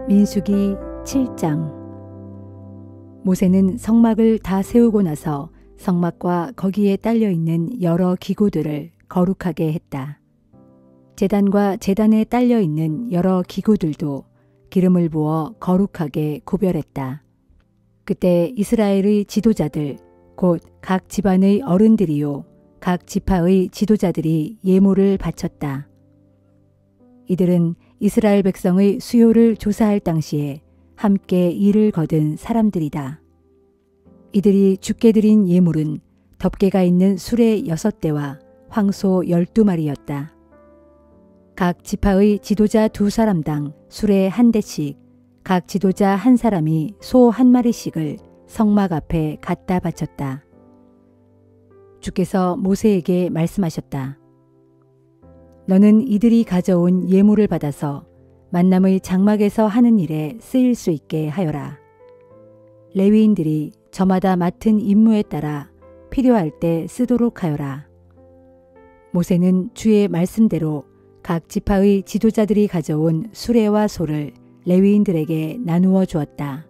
민수기 7장. 모세는 성막을 다 세우고 나서 성막과 거기에 딸려있는 여러 기구들을 거룩하게 했다. 제단과 제단에 딸려있는 여러 기구들도 기름을 부어 거룩하게 구별했다. 그때 이스라엘의 지도자들 곧 각 집안의 어른들이요 각 지파의 지도자들이 예물을 바쳤다. 이들은 이스라엘 백성의 수요를 조사할 당시에 함께 일을 거둔 사람들이다. 이들이 주께 드린 예물은 덮개가 있는 수레 6대와 황소 12마리였다. 각 지파의 지도자 2사람당 수레 1대씩, 각 지도자 1사람이 소 1마리씩을 성막 앞에 갖다 바쳤다. 주께서 모세에게 말씀하셨다. 너는 이들이 가져온 예물을 받아서 만남의 장막에서 하는 일에 쓰일 수 있게 하여라. 레위인들이 저마다 맡은 임무에 따라 필요할 때 쓰도록 하여라. 모세는 주의 말씀대로 각 지파의 지도자들이 가져온 수레와 소를 레위인들에게 나누어 주었다.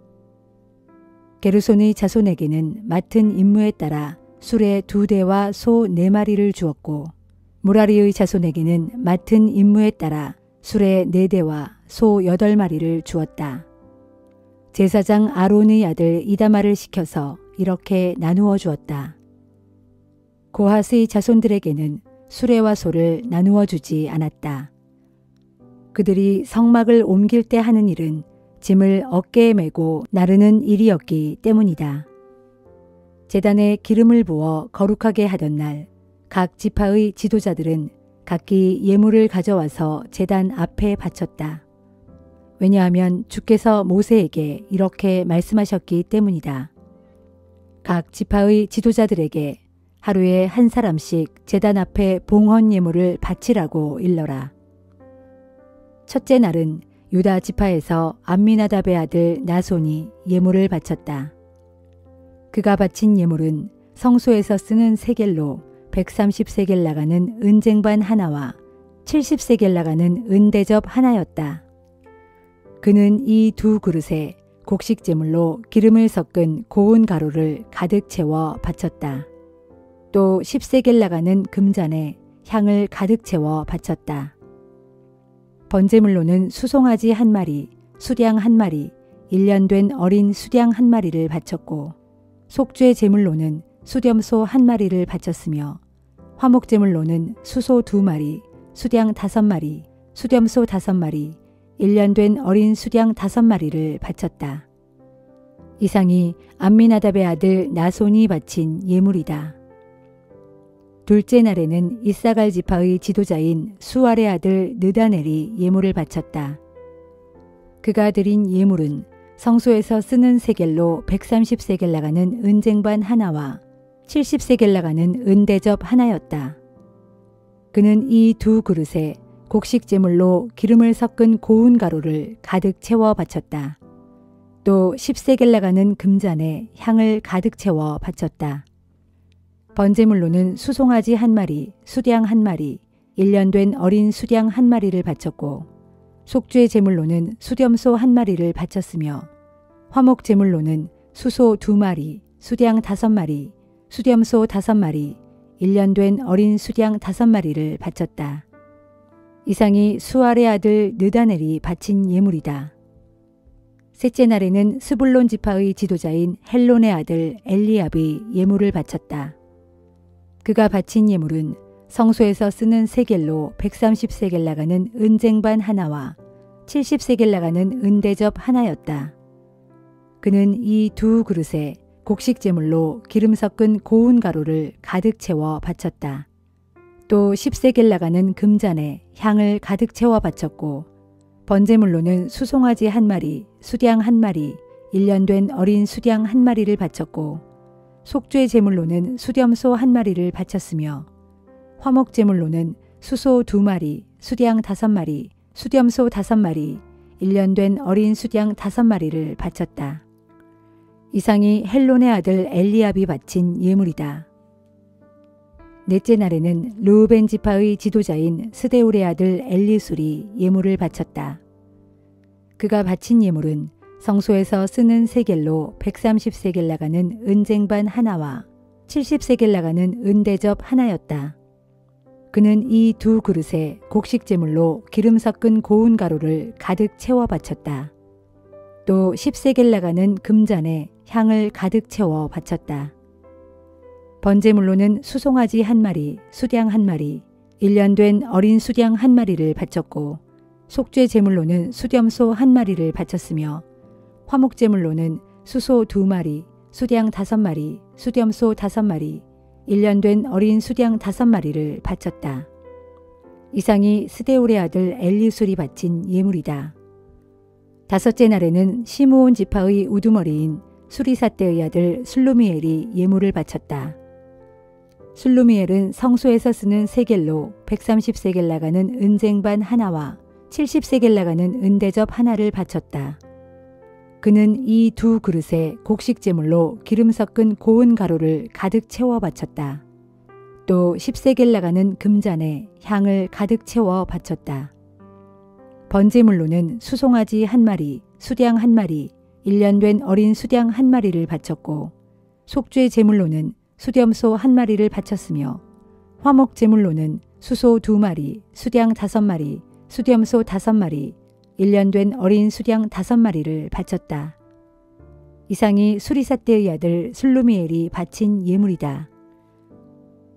게르손의 자손에게는 맡은 임무에 따라 수레 2대와 소 4마리를 주었고, 무라리의 자손에게는 맡은 임무에 따라 수레 4대와 소 8마리를 주었다. 제사장 아론의 아들 이다말을 시켜서 이렇게 나누어 주었다. 고핫의 자손들에게는 수레와 소를 나누어 주지 않았다. 그들이 성막을 옮길 때 하는 일은 짐을 어깨에 메고 나르는 일이었기 때문이다. 제단에 기름을 부어 거룩하게 하던 날, 각 지파의 지도자들은 각기 예물을 가져와서 제단 앞에 바쳤다. 왜냐하면 주께서 모세에게 이렇게 말씀하셨기 때문이다. 각 지파의 지도자들에게 하루에 한 사람씩 제단 앞에 봉헌 예물을 바치라고 일러라. 첫째 날은 유다 지파에서 암미나답의 아들 나손이 예물을 바쳤다. 그가 바친 예물은 성소에서 쓰는 세겔로 130세겔 나가는 은쟁반 하나와 70세겔 나가는 은대접 하나였다. 그는 이 2 그릇에 곡식 제물로 기름을 섞은 고운 가루를 가득 채워 바쳤다. 또 10세겔 나가는 금잔에 향을 가득 채워 바쳤다. 번제물로는 수송아지 1마리, 수량 1마리, 1년 된 어린 수량 1마리를 바쳤고, 속죄 제물로는 수렴소 1마리를 바쳤으며, 화목제물로는 수소 2마리, 수량 5마리, 수렴소 5마리, 1년 된 어린 수량 5마리를 바쳤다. 이상이 암미나답의 아들 나손이 바친 예물이다. 둘째 날에는 이사갈 지파의 지도자인 수알의 아들 느다넬이 예물을 바쳤다. 그가 드린 예물은 성소에서 쓰는 세겔로 130세겔 나가는 은쟁반 하나와 70세겔 나가는 은대접 하나였다. 그는 이 2 그릇에 곡식 제물로 기름을 섞은 고운 가루를 가득 채워 바쳤다. 또 10세겔 나가는 금잔에 향을 가득 채워 바쳤다. 번제물로는 수송아지 1마리, 수량 1마리, 1년 된 어린 수량 1마리를 바쳤고, 속죄 제물로는 수렴소 1마리를 바쳤으며, 화목 제물로는 수소 2마리, 수량 5마리, 수렴소 5마리, 1년 된 어린 수량 5마리를 바쳤다. 이상이 수알의 아들 느다넬이 바친 예물이다. 셋째 날에는 스불론 지파의 지도자인 헬론의 아들 엘리압이 예물을 바쳤다. 그가 바친 예물은 성소에서 쓰는 세겔로 130세겔 나가는 은쟁반 하나와 70세겔 나가는 은대접 하나였다. 그는 이 2 그릇에 곡식 제물로 기름 섞은 고운 가루를 가득 채워 바쳤다. 또 10세겔 나가는 금잔에 향을 가득 채워 바쳤고, 번제물로는 수송아지 1마리, 수량 1마리, 1년 된 어린 수량 1마리를 바쳤고, 속죄 제물로는 수렴소 1마리를 바쳤으며, 화목 제물로는 수소 2마리, 수량 5마리, 수렴소 5마리, 1년 된 어린 수량 5마리를 바쳤다. 이상이 헬론의 아들 엘리압이 바친 예물이다. 넷째 날에는 르우벤 지파의 지도자인 스데울의 아들 엘리술이 예물을 바쳤다. 그가 바친 예물은 성소에서 쓰는 세겔로 130세겔 나가는 은쟁반 하나와 70세겔 나가는 은대접 하나였다. 그는 이 두 그릇에 곡식 제물로 기름 섞은 고운 가루를 가득 채워 바쳤다. 또 10세겔 나가는 금잔에 향을 가득 채워 바쳤다. 번제물로는 수송아지 한 마리, 수량 한 마리, 1년 된 어린 수량 한 마리를 바쳤고 속죄 제물로는 수렴소 한 마리를 바쳤으며 화목 제물로는 수소 2마리, 수량 5마리, 수렴소 5마리, 1년 된 어린 수량 5마리를 바쳤다. 이상이 스데울의 아들 엘리술이 바친 예물이다. 다섯째 날에는 시므온 지파의 우두머리인 수리사떼의 아들 술루미엘이 예물을 바쳤다. 술루미엘은 성소에서 쓰는 세겔로 130세겔 나가는 은쟁반 하나와 70세겔 나가는 은대접 하나를 바쳤다. 그는 이 두 그릇에 곡식 제물로 기름 섞은 고운 가루를 가득 채워 바쳤다. 또 10세겔 나가는 금잔에 향을 가득 채워 바쳤다. 번제물로는 수송아지 한 마리, 수량 한 마리, 1년 된 어린 수량 한 마리를 바쳤고 속죄 제물로는 수렴소 한 마리를 바쳤으며 화목 제물로는 수소 2마리, 수량 5마리, 수렴소 5마리, 1년 된 어린 수량 5마리를 바쳤다. 이상이 수리사떼의 아들 술루미엘이 바친 예물이다.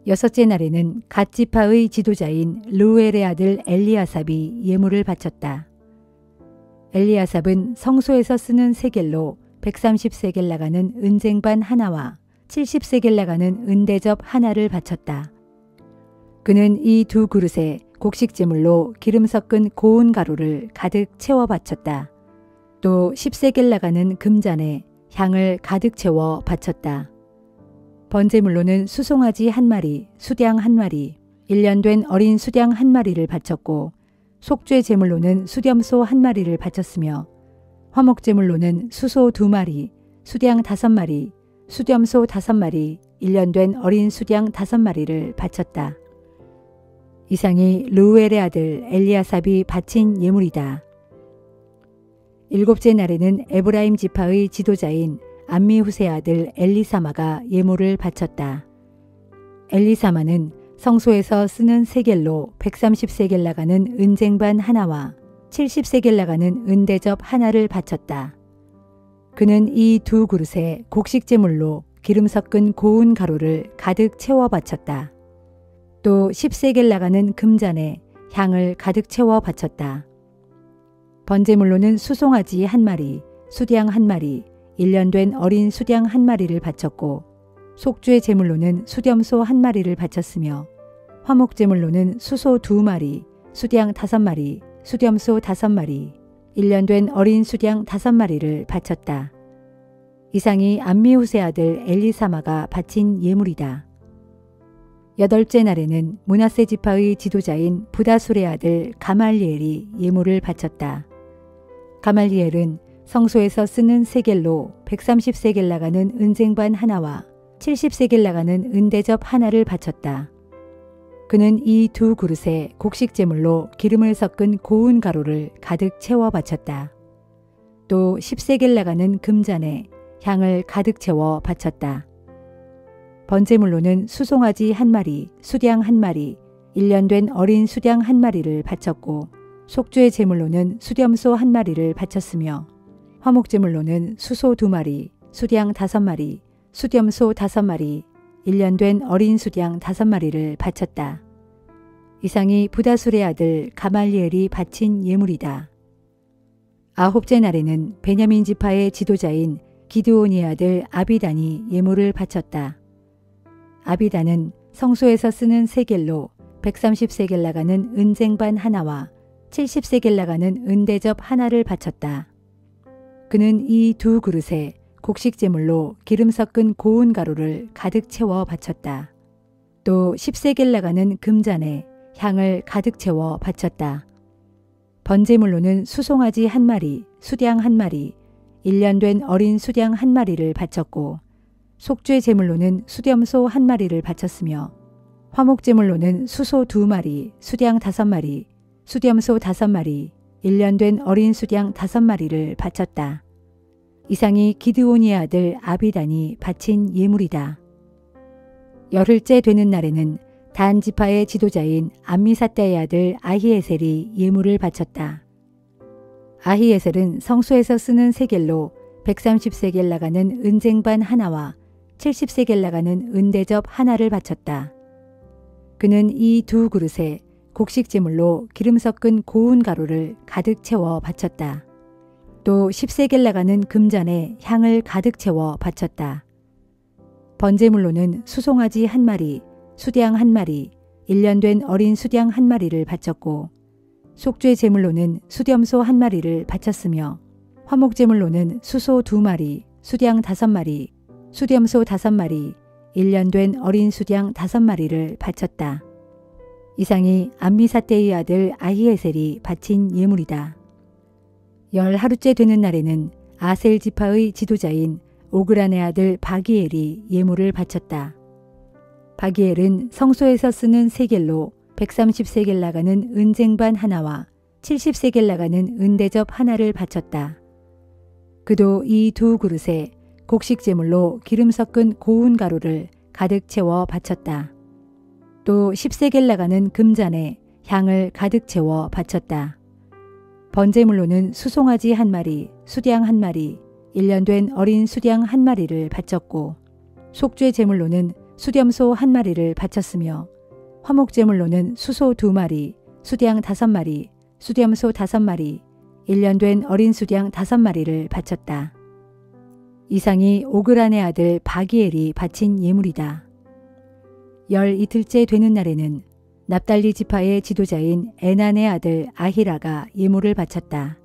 여섯째 날에는 갓지파의 지도자인 르우엘의 아들 엘리아삽이 예물을 바쳤다. 엘리아삽은 성소에서 쓰는 세겔로 130세겔 나가는 은쟁반 하나와 70세겔 나가는 은대접 하나를 바쳤다. 그는 이 두 그릇에 곡식 제물로 기름 섞은 고운 가루를 가득 채워 바쳤다. 또 10세겔 나가는 금잔에 향을 가득 채워 바쳤다. 번제물로는 수송아지 한 마리, 수량 한 마리, 1년 된 어린 수량 한 마리를 바쳤고 속죄 제물로는 수렴소 한 마리를 바쳤으며 화목 제물로는 수소 2마리, 수량 5마리, 수렴소 5마리, 1년 된 어린 수량 5마리를 바쳤다. 이상이 르우엘의 아들 엘리아삽이 바친 예물이다. 일곱째 날에는 에브라임 지파의 지도자인 암미후세 아들 엘리사마가 예물을 바쳤다. 엘리사마는 성소에서 쓰는 세겔로 130세겔 나가는 은쟁반 하나와 70세겔 나가는 은대접 하나를 바쳤다. 그는 이 두 그릇에 곡식 제물로 기름 섞은 고운 가루를 가득 채워 바쳤다. 또 10세겔 나가는 금잔에 향을 가득 채워 바쳤다. 번제물로는 수송아지 한 마리, 수량 한 마리, 1년 된 어린 수량 한 마리를 바쳤고 속죄 제물로는 수렴소 한 마리를 바쳤으며 화목 제물로는 수소 2마리, 수량 5마리, 수렴소 5마리, 1년 된 어린 수량 5마리를 바쳤다. 이상이 암미후세 아들 엘리사마가 바친 예물이다. 여덟째 날에는 므낫세 지파의 지도자인 부다술의 아들 가말리엘이 예물을 바쳤다. 가말리엘은 성소에서 쓰는 세겔로 130세겔 나가는 은쟁반 하나와 70세겔 나가는 은대접 하나를 바쳤다. 그는 이 두 그릇에 곡식 제물로 기름을 섞은 고운 가루를 가득 채워 바쳤다. 또 10세겔 나가는 금잔에 향을 가득 채워 바쳤다. 번제물로는 수송아지 한 마리, 수량 한 마리, 1년 된 어린 수량 한 마리를 바쳤고 속죄 제물로는 수렴소 한 마리를 바쳤으며 화목 제물로는 수소 2마리, 수량 5마리, 수렴소 5마리, 1년 된 어린 수량 5마리를 바쳤다. 이상이 부다술의 아들 가말리엘이 바친 예물이다. 아홉째 날에는 베냐민 지파의 지도자인 기드온의 아들 아비단이 예물을 바쳤다. 아비단은 성소에서 쓰는 세겔로 130세겔 나가는 은쟁반 하나와 70세겔 나가는 은대접 하나를 바쳤다. 그는 이 두 그릇에 곡식 제물로 기름 섞은 고운 가루를 가득 채워 바쳤다. 또 10세겔 나가는 금잔에 향을 가득 채워 바쳤다. 번제물로는 수송아지 한 마리, 수량 한 마리, 1년 된 어린 수량 한 마리를 바쳤고 속죄 제물로는 수렴소 한 마리를 바쳤으며 화목 제물로는 수소 2마리, 수량 5마리, 수렴소 5마리, 1년 된 어린 수양 5마리를 바쳤다. 이상이 기드온의 아들 아비단이 바친 예물이다. 열흘째 되는 날에는 단 지파의 지도자인 암미사대의 아들 아히에셀이 예물을 바쳤다. 아히에셀은 성소에서 쓰는 세겔로 130세겔 나가는 은쟁반 하나와 70세겔 나가는 은대접 하나를 바쳤다. 그는 이 두 그릇에 곡식 제물로 기름 섞은 고운 가루를 가득 채워 바쳤다. 또 10세겔 나가는 금잔에 향을 가득 채워 바쳤다. 번제물로는 수송아지 1마리, 수양 1마리, 1년 된 어린 수양 1마리를 바쳤고 속죄 제물로는 수렴소 1마리를 바쳤으며 화목제물로는 수소 2마리, 수양 5마리, 수렴소 5마리, 1년 된 어린 수양 5마리를 바쳤다. 이상이 암미사대의 아들 아히에셀이 바친 예물이다. 10하루째 되는 날에는 아셀 지파의 지도자인 오그란의 아들 바기엘이 예물을 바쳤다. 바기엘은 성소에서 쓰는 세겔로 130세겔 나가는 은쟁반 하나와 70세겔 나가는 은대접 하나를 바쳤다. 그도 이 두 그릇에 곡식 제물로 기름 섞은 고운 가루를 가득 채워 바쳤다. 또 10세겔 나가는 금잔에 향을 가득 채워 바쳤다. 번제물로는 수송아지 1마리, 수양 1마리, 1년 된 어린 수양 1마리를 바쳤고 속죄 제물로는 수렴소 1마리를 바쳤으며 화목제물로는 수소 2마리, 수양 5마리, 수렴소 5마리, 1년 된 어린 수양 5마리를 바쳤다. 이상이 오그란의 아들 바기엘이 바친 예물이다. 12일째 되는 날에는 납달리 지파의 지도자인 에난의 아들 아히라가 예물을 바쳤다.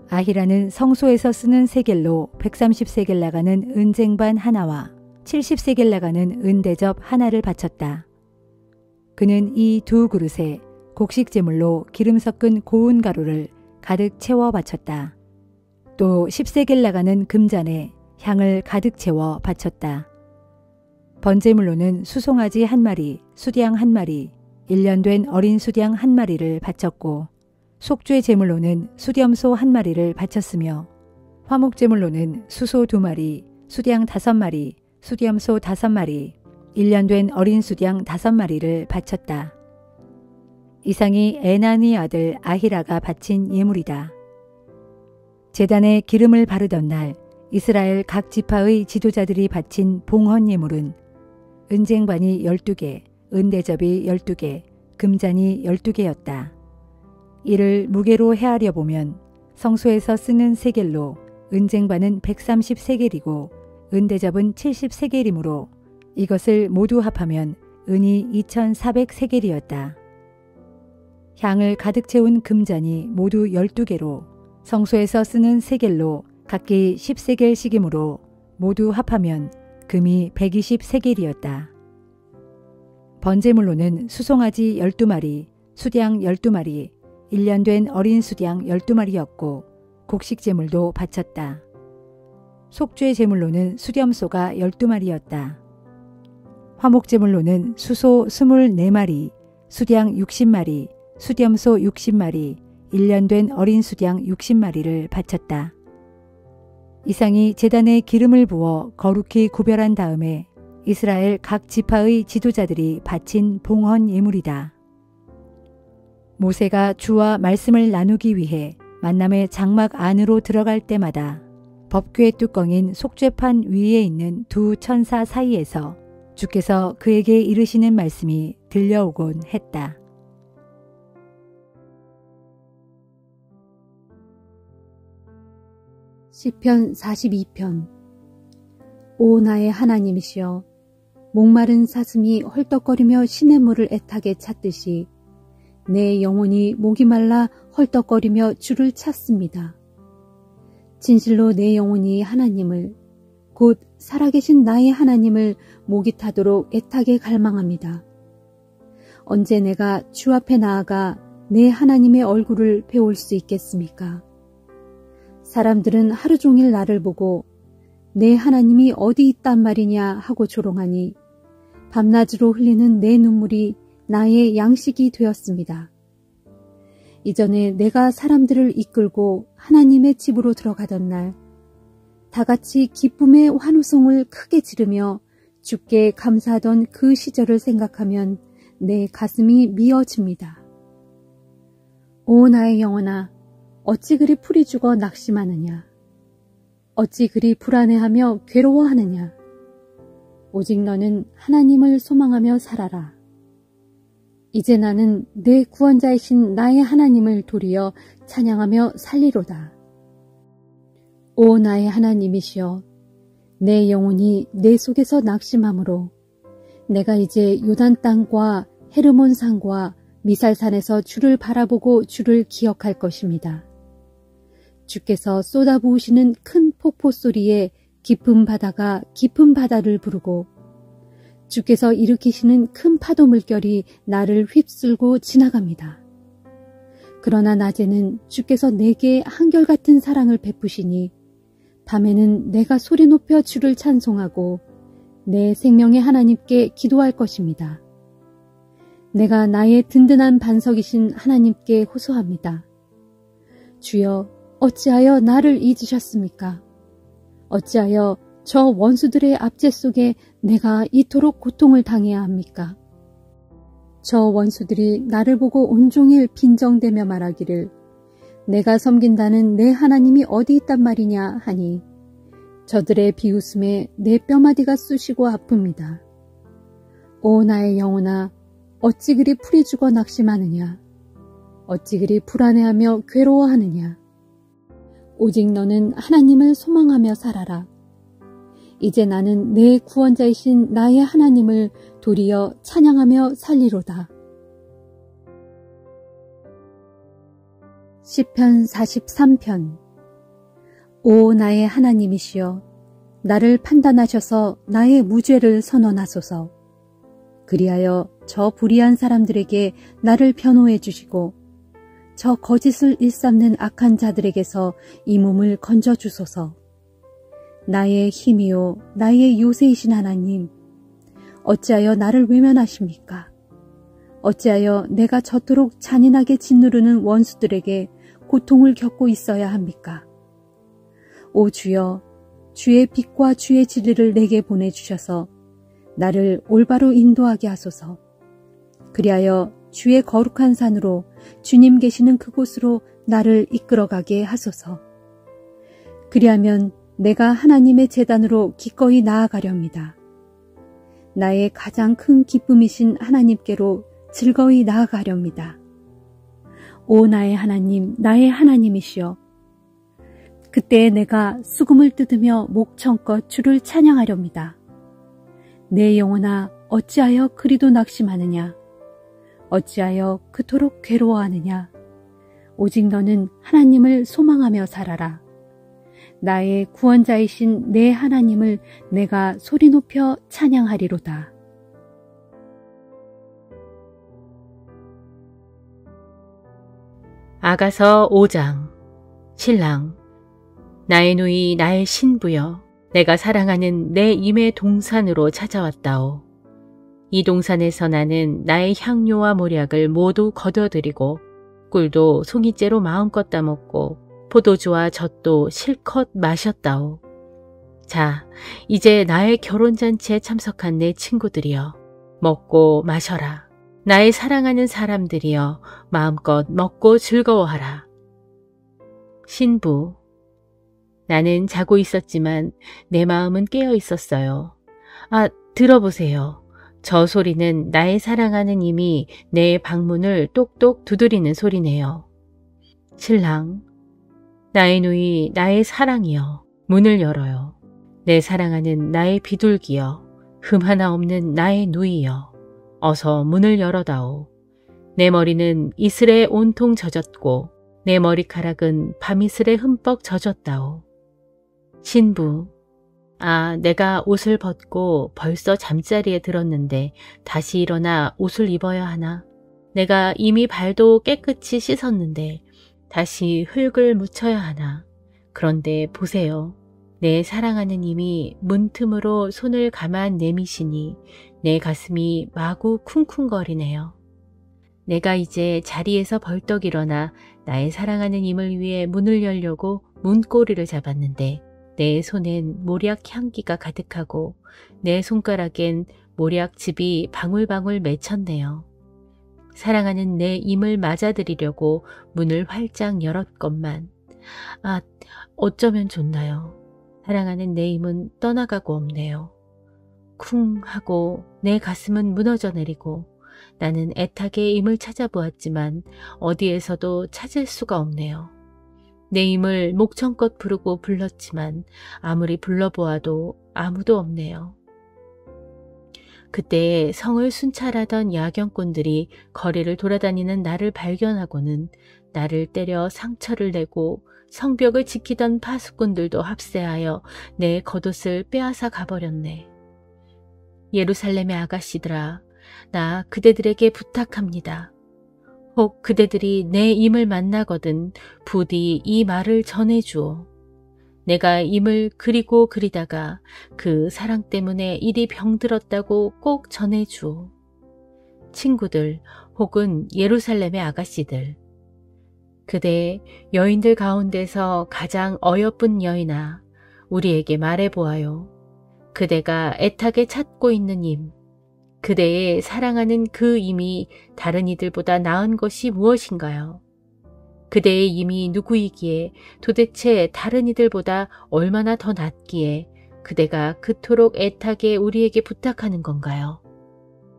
아히라는 성소에서 쓰는 세겔로 130세겔 나가는 은쟁반 하나와 70세겔 나가는 은대접 하나를 바쳤다. 그는 이 두 그릇에 곡식 제물로 기름 섞은 고운 가루를 가득 채워 바쳤다. 또 10세겔 나가는 금잔에 향을 가득 채워 바쳤다. 번제물로는 수송아지 1마리, 수양 1마리, 1년 된 어린 수양 1마리를 바쳤고 속죄 제물로는 수렴소 1마리를 바쳤으며 화목제물로는 수소 2마리, 수양 5마리, 수렴소 5마리, 1년 된 어린 수양 5마리를 바쳤다. 이상이 에난의 아들 아히라가 바친 예물이다. 제단에 기름을 바르던 날 이스라엘 각 지파의 지도자들이 바친 봉헌 예물은 은쟁반이 12개, 은대접이 12개, 금잔이 12개였다. 이를 무게로 헤아려 보면 성소에서 쓰는 세겔로 은쟁반은 130세겔이고 은대접은 70세겔이므로 이것을 모두 합하면 은이 2400세겔이었다. 향을 가득 채운 금잔이 모두 12개로 성소에서 쓰는 세겔로 각기 10세겔씩이므로 모두 합하면 금이 120세겔이었다. 번제물로는 수송아지 12마리, 수양 12마리, 1년 된 어린 수양 12마리였고 곡식 제물도 바쳤다. 속죄 제물로는 수렴소가 12마리였다. 화목 제물로는 수소 24마리, 수양 60마리, 수렴소 60마리, 1년 된 어린 수양 60마리를 바쳤다. 이상이 제단에 기름을 부어 거룩히 구별한 다음에 이스라엘 각 지파의 지도자들이 바친 봉헌 예물이다. 모세가 주와 말씀을 나누기 위해 만남의 장막 안으로 들어갈 때마다 법궤 뚜껑인 속죄판 위에 있는 두 천사 사이에서 주께서 그에게 이르시는 말씀이 들려오곤 했다. 시편 42편. 오 나의 하나님이시여, 목마른 사슴이 헐떡거리며 시냇물을 애타게 찾듯이 내 영혼이 목이 말라 헐떡거리며 주를 찾습니다. 진실로 내 영혼이 하나님을, 곧 살아계신 나의 하나님을 목이 타도록 애타게 갈망합니다. 언제 내가 주 앞에 나아가 내 하나님의 얼굴을 배울 수 있겠습니까? 사람들은 하루 종일 나를 보고 내 하나님이 어디 있단 말이냐 하고 조롱하니 밤낮으로 흘리는 내 눈물이 나의 양식이 되었습니다. 이전에 내가 사람들을 이끌고 하나님의 집으로 들어가던 날, 다 같이 기쁨의 환호성을 크게 지르며 주께 감사하던 그 시절을 생각하면 내 가슴이 미어집니다. 오 나의 영혼아, 어찌 그리 풀이 죽어 낙심하느냐? 어찌 그리 불안해하며 괴로워하느냐? 오직 너는 하나님을 소망하며 살아라. 이제 나는 내 구원자이신 나의 하나님을 도리어 찬양하며 살리로다. 오 나의 하나님이시여, 내 영혼이 내 속에서 낙심하므로 내가 이제 요단 땅과 헤르몬 산과 미살산에서 주를 바라보고 주를 기억할 것입니다. 주께서 쏟아부으시는 큰 폭포 소리에 깊은 바다가 깊은 바다를 부르고 주께서 일으키시는 큰 파도 물결이 나를 휩쓸고 지나갑니다. 그러나 낮에는 주께서 내게 한결같은 사랑을 베푸시니 밤에는 내가 소리 높여 주를 찬송하고 내 생명의 하나님께 기도할 것입니다. 내가 나의 든든한 반석이신 하나님께 호소합니다. 주여, 어찌하여 나를 잊으셨습니까? 어찌하여 저 원수들의 압제 속에 내가 이토록 고통을 당해야 합니까? 저 원수들이 나를 보고 온종일 빈정대며 말하기를 내가 섬긴다는 내 하나님이 어디 있단 말이냐 하니 저들의 비웃음에 내 뼈마디가 쑤시고 아픕니다. 오 나의 영혼아, 어찌 그리 풀이 죽어 낙심하느냐? 어찌 그리 불안해하며 괴로워하느냐? 오직 너는 하나님을 소망하며 살아라. 이제 나는 내 구원자이신 나의 하나님을 도리어 찬양하며 살리로다. 시편 43편. 오 나의 하나님이시여, 나를 판단하셔서 나의 무죄를 선언하소서. 그리하여 저 불의한 사람들에게 나를 변호해 주시고 저 거짓을 일삼는 악한 자들에게서 이 몸을 건져 주소서. 나의 힘이요 나의 요새이신 하나님, 어찌하여 나를 외면하십니까? 어찌하여 내가 저토록 잔인하게 짓누르는 원수들에게 고통을 겪고 있어야 합니까? 오 주여, 주의 빛과 주의 진리를 내게 보내주셔서 나를 올바로 인도하게 하소서. 그리하여 주의 거룩한 산으로 주님 계시는 그곳으로 나를 이끌어가게 하소서. 그리하면 내가 하나님의 제단으로 기꺼이 나아가렵니다. 나의 가장 큰 기쁨이신 하나님께로 즐거이 나아가렵니다. 오 나의 하나님, 나의 하나님이시여, 그때 내가 수금을 뜯으며 목청껏 주를 찬양하렵니다. 내 영혼아, 어찌하여 그리도 낙심하느냐? 어찌하여 그토록 괴로워하느냐? 오직 너는 하나님을 소망하며 살아라. 나의 구원자이신 내 하나님을 내가 소리 높여 찬양하리로다. 아가서 5장. 신랑. 나의 누이 나의 신부여, 내가 사랑하는 내 임의 동산으로 찾아왔다오. 이 동산에서 나는 나의 향료와 모략을 모두 거둬들이고 꿀도 송이째로 마음껏 따먹고 포도주와 젖도 실컷 마셨다오. 자, 이제 나의 결혼잔치에 참석한 내 친구들이여, 먹고 마셔라. 나의 사랑하는 사람들이여, 마음껏 먹고 즐거워하라. 신부. 나는 자고 있었지만 내 마음은 깨어 있었어요. 아, 들어보세요. 저 소리는 나의 사랑하는 이미 내 방문을 똑똑 두드리는 소리네요. 신랑. 나의 누이, 나의 사랑이여, 문을 열어요. 내 사랑하는 나의 비둘기여, 흠 하나 없는 나의 누이여, 어서 문을 열어다오. 내 머리는 이슬에 온통 젖었고 내 머리카락은 밤이슬에 흠뻑 젖었다오. 신부. 아, 내가 옷을 벗고 벌써 잠자리에 들었는데 다시 일어나 옷을 입어야 하나? 내가 이미 발도 깨끗이 씻었는데 다시 흙을 묻혀야 하나? 그런데 보세요. 내 사랑하는 이미 문틈으로 손을 가만 내미시니 내 가슴이 마구 쿵쿵거리네요. 내가 이제 자리에서 벌떡 일어나 나의 사랑하는 임을 위해 문을 열려고 문고리를 잡았는데 내 손엔 모략 향기가 가득하고 내 손가락엔 모략즙이 방울방울 맺혔네요. 사랑하는 내 임을 맞아들이려고 문을 활짝 열었건만 어쩌면 좋나요. 사랑하는 내 임은 떠나가고 없네요. 쿵 하고 내 가슴은 무너져 내리고 나는 애타게 임을 찾아보았지만 어디에서도 찾을 수가 없네요. 내 임을 목청껏 부르고 불렀지만 아무리 불러보아도 아무도 없네요. 그때 성을 순찰하던 야경꾼들이 거리를 돌아다니는 나를 발견하고는 나를 때려 상처를 내고 성벽을 지키던 파수꾼들도 합세하여 내 겉옷을 빼앗아 가버렸네. 예루살렘의 아가씨들아, 나 그대들에게 부탁합니다. 혹 그대들이 내 임을 만나거든 부디 이 말을 전해주오. 내가 임을 그리고 그리다가 그 사랑 때문에 이리 병들었다고 꼭 전해주오. 친구들 혹은 예루살렘의 아가씨들, 그대 여인들 가운데서 가장 어여쁜 여인아, 우리에게 말해보아요. 그대가 애타게 찾고 있는 임, 그대의 사랑하는 그 임이 다른 이들보다 나은 것이 무엇인가요? 그대의 임이 누구이기에 도대체 다른 이들보다 얼마나 더 낫기에 그대가 그토록 애타게 우리에게 부탁하는 건가요?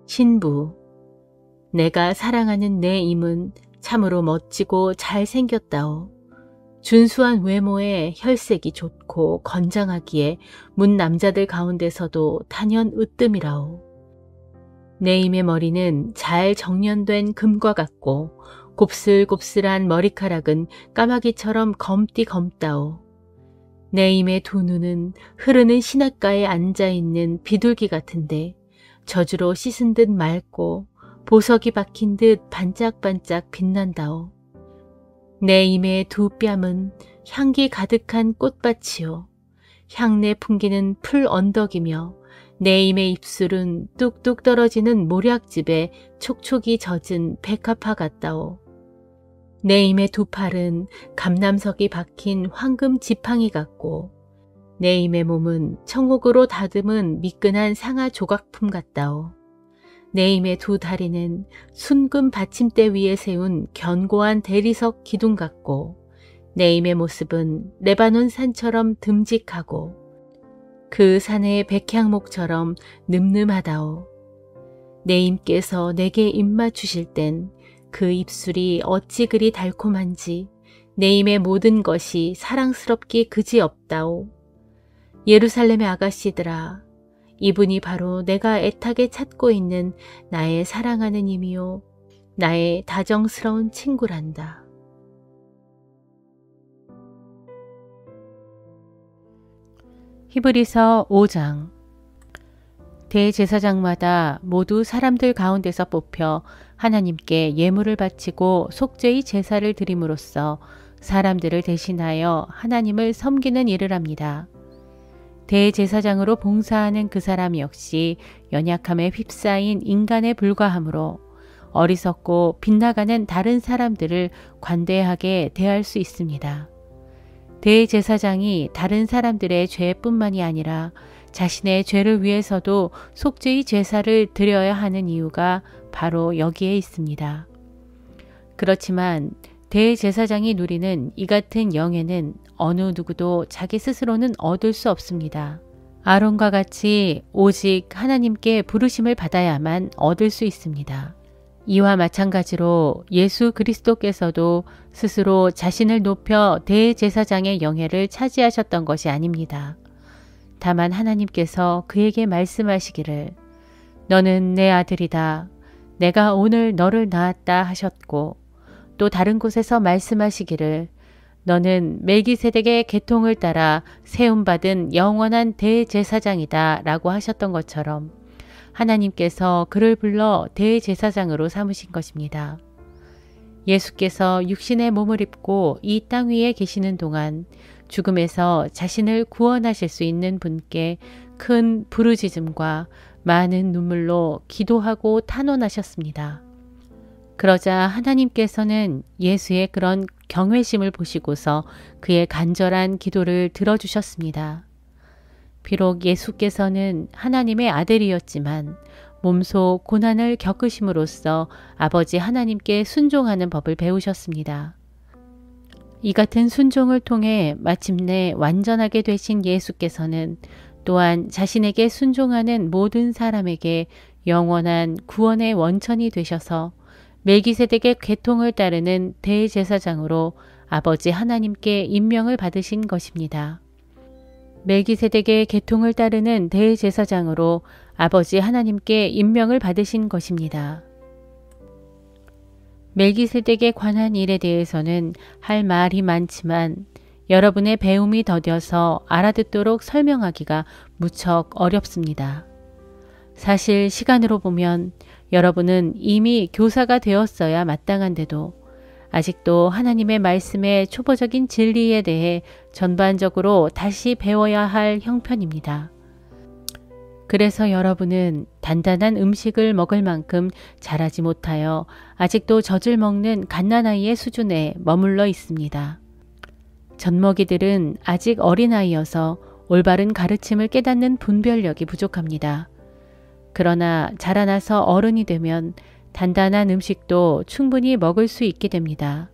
신부, 내가 사랑하는 내 임은 참으로 멋지고 잘생겼다오. 준수한 외모에 혈색이 좋고 건장하기에 문 남자들 가운데서도 단연 으뜸이라오. 내 임의 머리는 잘 정련된 금과 같고 곱슬곱슬한 머리카락은 까마귀처럼 검디 검다오. 내 임의 두 눈은 흐르는 시냇가에 앉아있는 비둘기 같은데 저주로 씻은 듯 맑고 보석이 박힌 듯 반짝반짝 빛난다오. 내 임의 두 뺨은 향기 가득한 꽃밭이요. 향내 풍기는 풀 언덕이며 내 임의 입술은 뚝뚝 떨어지는 모략즙에 촉촉이 젖은 백합화 같다오. 내 임의 두 팔은 감남석이 박힌 황금 지팡이 같고 내 임의 몸은 청옥으로 다듬은 미끈한 상아 조각품 같다오. 내 임의 두 다리는 순금 받침대 위에 세운 견고한 대리석 기둥 같고 내 임의 모습은 레바논 산처럼 듬직하고 그 산의 백향목처럼 늠름하다오. 내 임께서 내게 입맞추실 땐 그 입술이 어찌 그리 달콤한지 내 임의 모든 것이 사랑스럽기 그지없다오. 예루살렘의 아가씨들아, 이분이 바로 내가 애타게 찾고 있는 나의 사랑하는 임이요, 나의 다정스러운 친구란다. 히브리서 5장. 대제사장마다 모두 사람들 가운데서 뽑혀 하나님께 예물을 바치고 속죄의 제사를 드림으로써 사람들을 대신하여 하나님을 섬기는 일을 합니다. 대제사장으로 봉사하는 그 사람 역시 연약함에 휩싸인 인간에 불과하므로 어리석고 빗나가는 다른 사람들을 관대하게 대할 수 있습니다. 대제사장이 다른 사람들의 죄뿐만이 아니라 자신의 죄를 위해서도 속죄의 제사를 드려야 하는 이유가 바로 여기에 있습니다. 그렇지만 대제사장이 누리는 이 같은 영예는 어느 누구도 자기 스스로는 얻을 수 없습니다. 아론과 같이 오직 하나님께 부르심을 받아야만 얻을 수 있습니다. 이와 마찬가지로 예수 그리스도께서도 스스로 자신을 높여 대제사장의 영예를 차지하셨던 것이 아닙니다. 다만 하나님께서 그에게 말씀하시기를 너는 내 아들이다. 내가 오늘 너를 낳았다 하셨고 또 다른 곳에서 말씀하시기를 너는 멜기세덱의 계통을 따라 세움받은 영원한 대제사장이다 라고 하셨던 것처럼 하나님께서 그를 불러 대제사장으로 삼으신 것입니다. 예수께서 육신의 몸을 입고 이 땅 위에 계시는 동안 죽음에서 자신을 구원하실 수 있는 분께 큰 부르짖음과 많은 눈물로 기도하고 탄원하셨습니다. 그러자 하나님께서는 예수의 그런 경외심을 보시고서 그의 간절한 기도를 들어주셨습니다. 비록 예수께서는 하나님의 아들이었지만 몸소 고난을 겪으심으로써 아버지 하나님께 순종하는 법을 배우셨습니다. 이 같은 순종을 통해 마침내 완전하게 되신 예수께서는 또한 자신에게 순종하는 모든 사람에게 영원한 구원의 원천이 되셔서 멜기세덱의 계통을 따르는 대제사장으로 아버지 하나님께 임명을 받으신 것입니다. 멜기세덱의 계통을 따르는 대제사장으로 아버지 하나님께 임명을 받으신 것입니다. 멜기세덱에 관한 일에 대해서는 할 말이 많지만 여러분의 배움이 더뎌서 알아듣도록 설명하기가 무척 어렵습니다. 사실 시간으로 보면 여러분은 이미 교사가 되었어야 마땅한데도 아직도 하나님의 말씀의 초보적인 진리에 대해 전반적으로 다시 배워야 할 형편입니다. 그래서 여러분은 단단한 음식을 먹을 만큼 자라지 못하여 아직도 젖을 먹는 갓난아이의 수준에 머물러 있습니다. 젖먹이들은 아직 어린아이여서 올바른 가르침을 깨닫는 분별력이 부족합니다. 그러나 자라나서 어른이 되면 단단한 음식도 충분히 먹을 수 있게 됩니다.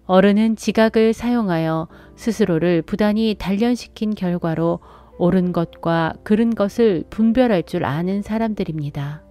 어른은 지각을 사용하여 스스로를 부단히 단련시킨 결과로 옳은 것과 그른 것을 분별할 줄 아는 사람들입니다.